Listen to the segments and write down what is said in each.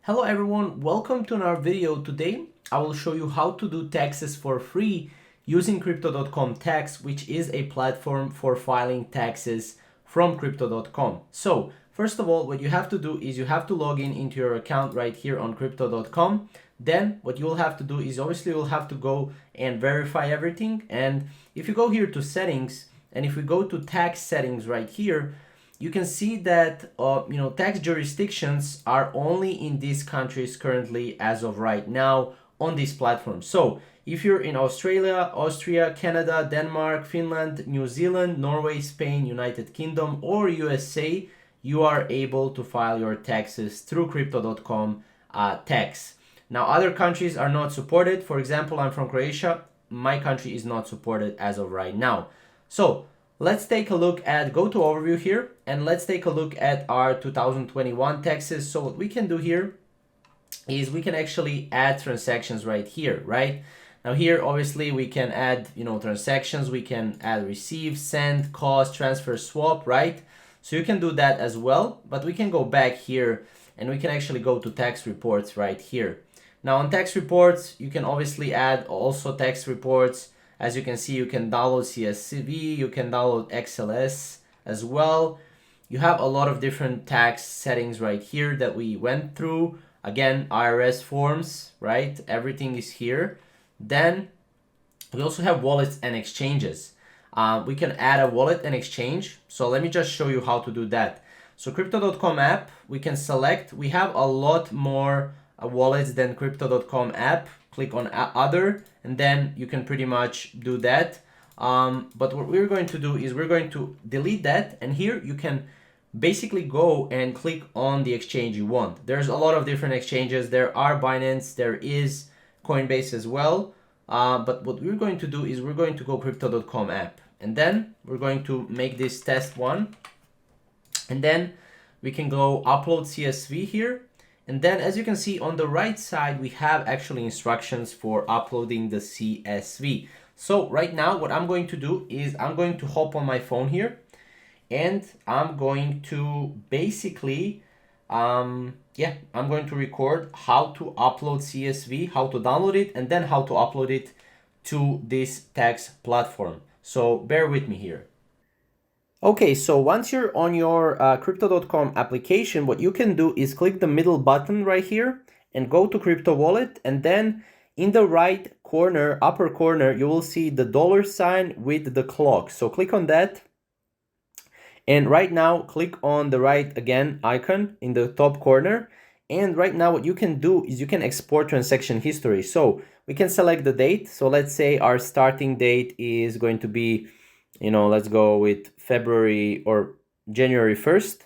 Hello everyone, welcome to another video. Today I will show you how to do taxes for free using Crypto.com Tax, which is a platform for filing taxes from Crypto.com. So first of all, what you have to do is you have to log in into your account right here on Crypto.com. Then what you will have to do is obviously you'll have to go and verify everything. And if you go here to settings, and if we go to tax settings right here, you can see that tax jurisdictions are only in these countries currently as of right now on this platform. So if you're in Australia, Austria, Canada, Denmark, Finland, New Zealand, Norway, Spain, United Kingdom, or USA, you are able to file your taxes through Crypto.com Tax. Now, other countries are not supported. For example, I'm from Croatia. My country is not supported as of right now. So let's take a look at, go to overview here, and let's take a look at our 2021 taxes. So what we can do here is we can actually add transactions right here, right? Now here, obviously we can add, transactions, we can add receive, send, cost, transfer, swap, right? So you can do that as well, but we can go back here and we can actually go to tax reports right here. Now on tax reports, you can obviously add also tax reports. As you can see, you can download CSV, you can download XLS as well. You have a lot of different tax settings right here that we went through. Again, IRS forms, right? Everything is here. Then we also have wallets and exchanges. We can add a wallet and exchange. So let me just show you how to do that. So Crypto.com app, we can select. We have a lot more wallets than Crypto.com app. Click on other, and then you can pretty much do that. But what we're going to do is we're going to delete that, and here you can basically go and click on the exchange you want. There's a lot of different exchanges. There are Binance, there is Coinbase as well. But what we're going to do is we're going to go Crypto.com app, and then we're going to make this test one, and then we can go upload CSV here. And then as you can see on the right side, we have actually instructions for uploading the CSV. So right now what I'm going to do is I'm going to hop on my phone here, and I'm going to basically, I'm going to record how to upload CSV, how to download it, and then how to upload it to this tax platform. So bear with me here. Okay, so once you're on your Crypto.com application, what you can do is click the middle button right here and go to Crypto Wallet, and then in the right corner, upper corner, you will see the $sign with the clock. So click on that, and right now click on the right again icon in the top corner, and right now what you can do is you can export transaction history. So we can select the date. So let's say our starting date is going to be, let's go with February or January 1st,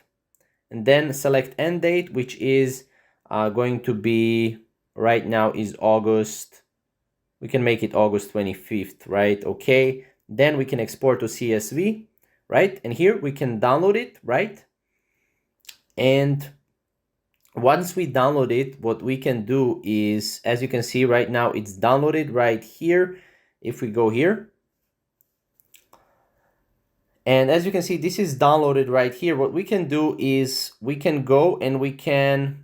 and then select end date, which is going to be right now is August. We can make it August 25th, right? Okay. Then we can export to CSV, right? And here we can download it, right? And once we download it, what we can do is, as you can see right now, it's downloaded right here. If we go here, and as you can see, this is downloaded right here. What we can do is we can go and we can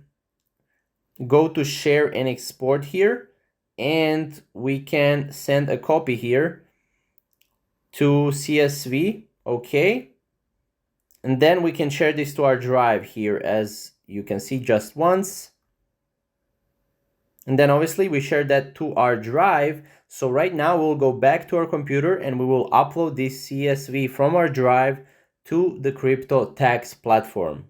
go to share and export here, and we can send a copy here to CSV, okay? And then we can share this to our drive here, as you can see, just once. And then obviously we share that to our drive. So right now we'll go back to our computer and we will upload this CSV from our drive to the Crypto Tax platform.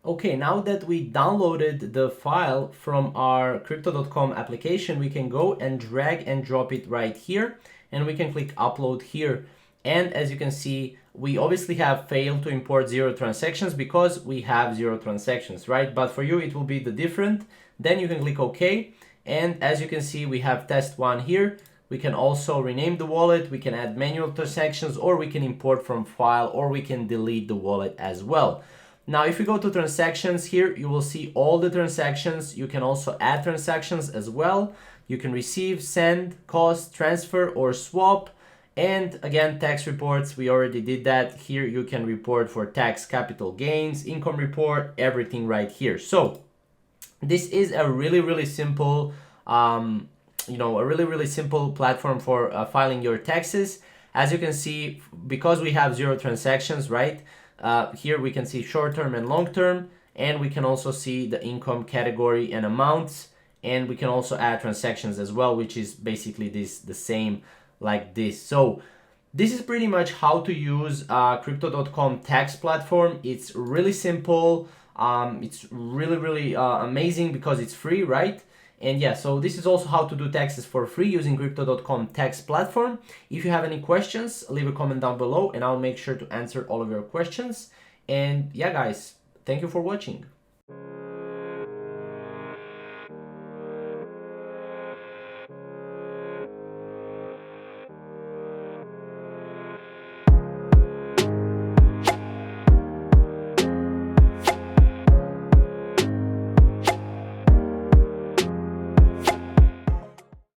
Okay, now that we downloaded the file from our Crypto.com application, we can go and drag and drop it right here, and we can click upload here. And as you can see, we obviously have failed to import 0 transactions because we have 0 transactions, right? But for you, it will be the different. Then you can click OK. And as you can see, we have test 1 here. We can also rename the wallet. We can add manual transactions, or we can import from file, or we can delete the wallet as well. Now, if you go to transactions here, you will see all the transactions. You can also add transactions as well. You can receive, send, cost, transfer, or swap. And again, tax reports, we already did that. Here you can report for tax capital gains, income report, everything right here. So This is a really simple, a really simple platform for filing your taxes. As you can see, because we have 0 transactions, right? Here we can see short-term and long-term, and we can also see the income category and amounts, and we can also add transactions as well, which is basically the same like this. So this is pretty much how to use Crypto.com tax platform. It's really simple. It's really amazing because it's free, right? And yeah, so this is also how to do taxes for free using Crypto.com tax platform. If you have any questions, leave a comment down below and I'll make sure to answer all of your questions. And yeah, guys, thank you for watching.